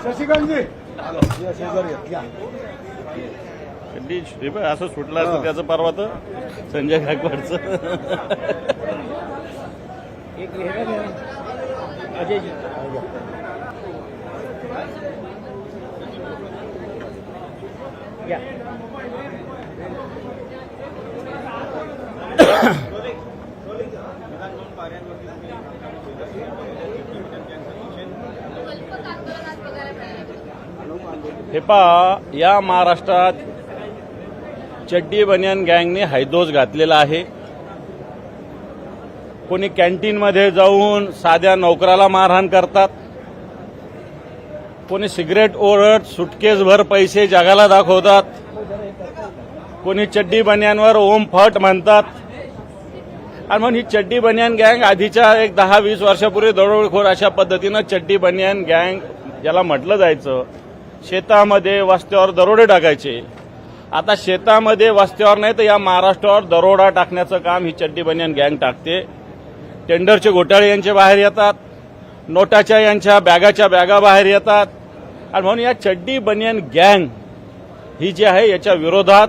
शशिकांतजी कधी असं सुटलं असतं त्याचं परवा तर संजय गायकवाडचं. अजयजी या हे पहा, या महाराष्ट्रात चड्डी बनियान गँगने हैदोस घातलेला आहे. कोणी कॅन्टीनमध्ये जाऊन साध्या नोकराला मारहाण करतात, कोणी सिगरेट ओढत सुटकेसभर पैसे जगाला दाखवतात, कोणी चड्डी बनियानवर ओम फट म्हणतात. आणि म्हणून ही चड्डी बनियान गँग आधीच्या एक 10-20 वर्षापूर्वी दरोडेखोर अशा पद्धतीनं चड्डी बनियान गँग ज्याला म्हटलं जायचं, शेतामध्ये वस्त्यावर दरोडे टाकायचे. आता शेतामध्ये वस्त्यावर नाही तर या महाराष्ट्रावर दरोडा टाकण्याचं काम ही चड्डी बनियान गँग टाकते. टेंडरचे घोटाळे यांचे बाहेर येतात, नोटाच्या यांच्या बॅगाच्या बॅगा बाहेर येतात. आणि म्हणून या चड्डी बनियान गँग ही जी आहे याच्या विरोधात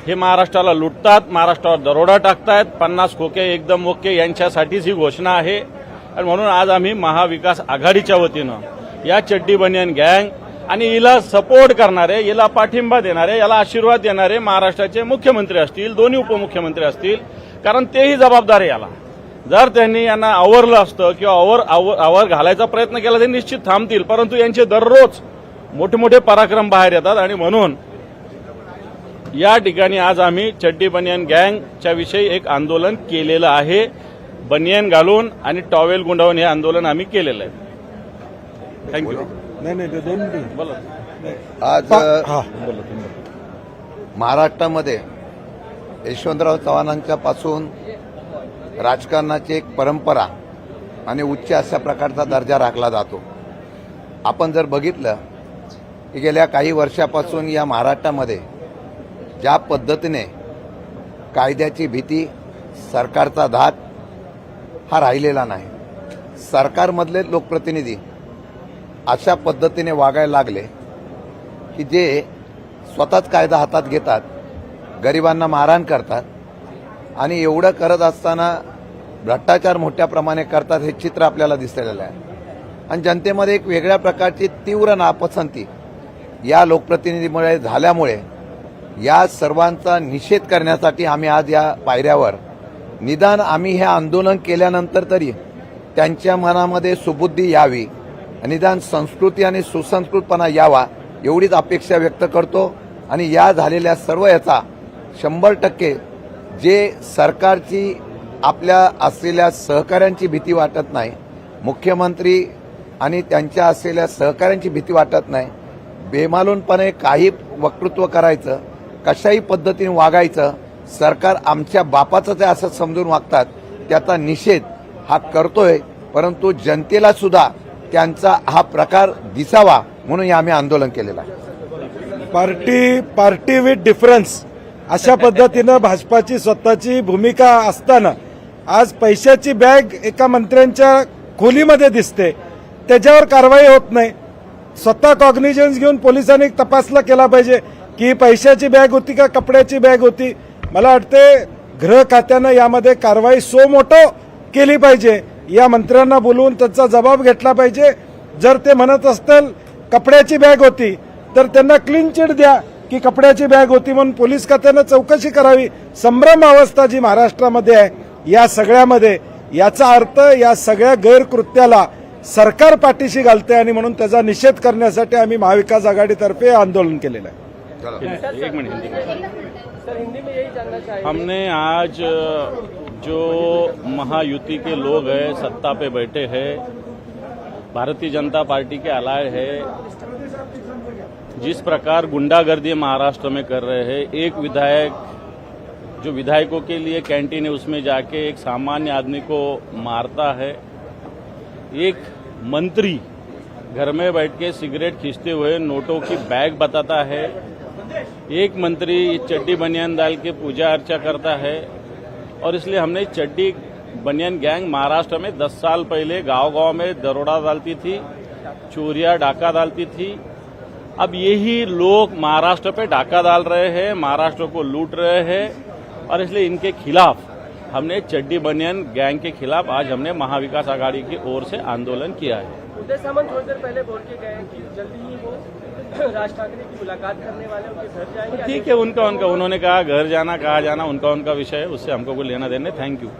हे महाराष्ट्राला लुटतात, महाराष्ट्रावर दरोडा टाकतायत. 50 खोके एकदम ओके यांच्यासाठीच ही घोषणा आहे. आणि म्हणून आज आम्ही महाविकास आघाडीच्या वतीनं या चड्डी बनियान गँग आणि हिला सपोर्ट करणारे, हिला पाठिंबा देणारे, याला आशीर्वाद देणारे महाराष्ट्राचे मुख्यमंत्री असतील, दोन्ही उपमुख्यमंत्री असतील, कारण तेही जबाबदार आहे याला. जर त्यांनी यांना आवरलं असतं किंवा आवर घालायचा प्रयत्न केला तर निश्चित थांबतील. परंतु यांचे दररोज मोठे मोठे पराक्रम बाहेर येतात. आणि म्हणून या ठिकाणी आज आम्ही चड्डी बनियान गँगच्या विषयी एक आंदोलन केलेलं आहे. बनियान घालून आणि टॉवेल गुंडावून हे आंदोलन आम्ही केलेलं आहे. थँक्यू. नाही ते दोन बोला. आज महाराष्ट्रामध्ये यशवंतराव चव्हाणांच्या पासून राजकारणाची एक परंपरा आणि उच्च अशा प्रकारचा दर्जा राखला जातो. आपण जर बघितलं की गेल्या काही वर्षापासून या महाराष्ट्रामध्ये ज्या पद्धतीने कायद्याची भीती, सरकारचा धाक हा राहिलेला नाही. सरकारमधले लोकप्रतिनिधी अशा पद्धतीने वागायला लागले की जे स्वतःच कायदा हातात घेतात, गरिबांना मारहाण करतात. आणि एवढं करत असताना भ्रष्टाचार मोठ्या प्रमाणे करतात हे चित्र आपल्याला दिसलेलं आहे. आणि जनतेमध्ये एक वेगळ्या प्रकारची तीव्र नापसंती या लोकप्रतिनिधीमुळे झाल्यामुळे या सर्वांचा निषेध करण्यासाठी आम्ही आज या पायऱ्यावर, निदान आम्ही हे आंदोलन केल्यानंतर तरी त्यांच्या मनामध्ये सुबुद्धी यावी, निदान संस्कृती आणि सुसंस्कृतपणा यावा एवढीच अपेक्षा व्यक्त करतो. आणि या झालेल्या सर्व याचा 100% जे सरकारची आपल्या असलेल्या सहकाऱ्यांची भीती वाटत नाही, मुख्यमंत्री आणि त्यांच्या असलेल्या सहकाऱ्यांची भीती वाटत नाही, बेमालूनपणे काही वक्तृत्व करायचं, कशाही पद्धतीने वागायचं, सरकार आमच्या बापाचंच आहे असं समजून वागतात, त्याचा निषेध हा करतोय. परंतु जनतेला सुद्धा त्यांचा हा प्रकार दिसावा म्हणून आम्ही आंदोलन केलेलं आहे. पार्टी विथ डिफरन्स अशा पद्धतीनं भाजपाची स्वतःची भूमिका असताना आज पैशाची बॅग एका मंत्र्यांच्या खोलीमध्ये दिसते, त्याच्यावर कारवाई होत नाही. स्वतः कॉग्निजन्स घेऊन पोलिसांनी तपासला केला पाहिजे की पैशाची बॅग होती का कपड्याची बॅग होती. मला वाटते गृह खात्यानं यामध्ये कारवाई सो मोठो केली पाहिजे. या मंत्र्यांना बोलवून त्याचा जबाब घेतला पाहिजे. जर ते म्हणत असतील कपड्याची बॅग होती तर त्यांना क्लीन चिट द्या की कपड्याची बॅग होती म्हणून पोलीस खात्यानं चौकशी करावी. संभ्रम अवस्था जी महाराष्ट्रामध्ये आहे या सगळ्यामध्ये, याचा अर्थ या सगळ्या गैरकृत्याला सरकार पाठीशी घालते आणि म्हणून त्याचा निषेध करण्यासाठी आम्ही महाविकास आघाडीतर्फे आंदोलन केलेलं आहे. एक मिनट हमने आज जो महायुति के लोग हैं, सत्ता पे बैठे हैं, भारतीय जनता पार्टी के अलाय है, जिस प्रकार गुंडागर्दी महाराष्ट्र में कर रहे हैं, एक विधायक जो विधायकों के लिए कैंटीन है उसमें जाके एक सामान्य आदमी को मारता है, एक मंत्री घर में बैठ के सिगरेट खींचते हुए नोटों की बैग बताता है, एक मंत्री चड्डी बनियान डाल के पूजा अर्चा करता है. और इसलिए हमने चड्डी बनियान गैंग महाराष्ट्र में 10 साल पहले गांव-गांव में दरोड़ा डालती थी, चोरियां डाका डालती थी। अब यही लोग महाराष्ट्र पे डाका डाल रहे हैं, महाराष्ट्र को लूट रहे हैं और इसलिए इनके खिलाफ हमने चड्डी बनियान गैंग के खिलाफ आज हमने महाविकास आघाड़ी की ओर से आंदोलन किया है। उदय सामंत थोड़ी देर पहले बोल के गए कि जल्दी ही वो राज ठाकरे की मुलाकात करने वाले, उनके घर जाएंगे। ठीक है, उनका उन्होंने कहा घर जाना कहाँ जाना उनका विषय है, उससे हमको कोई लेना देना। Thank you.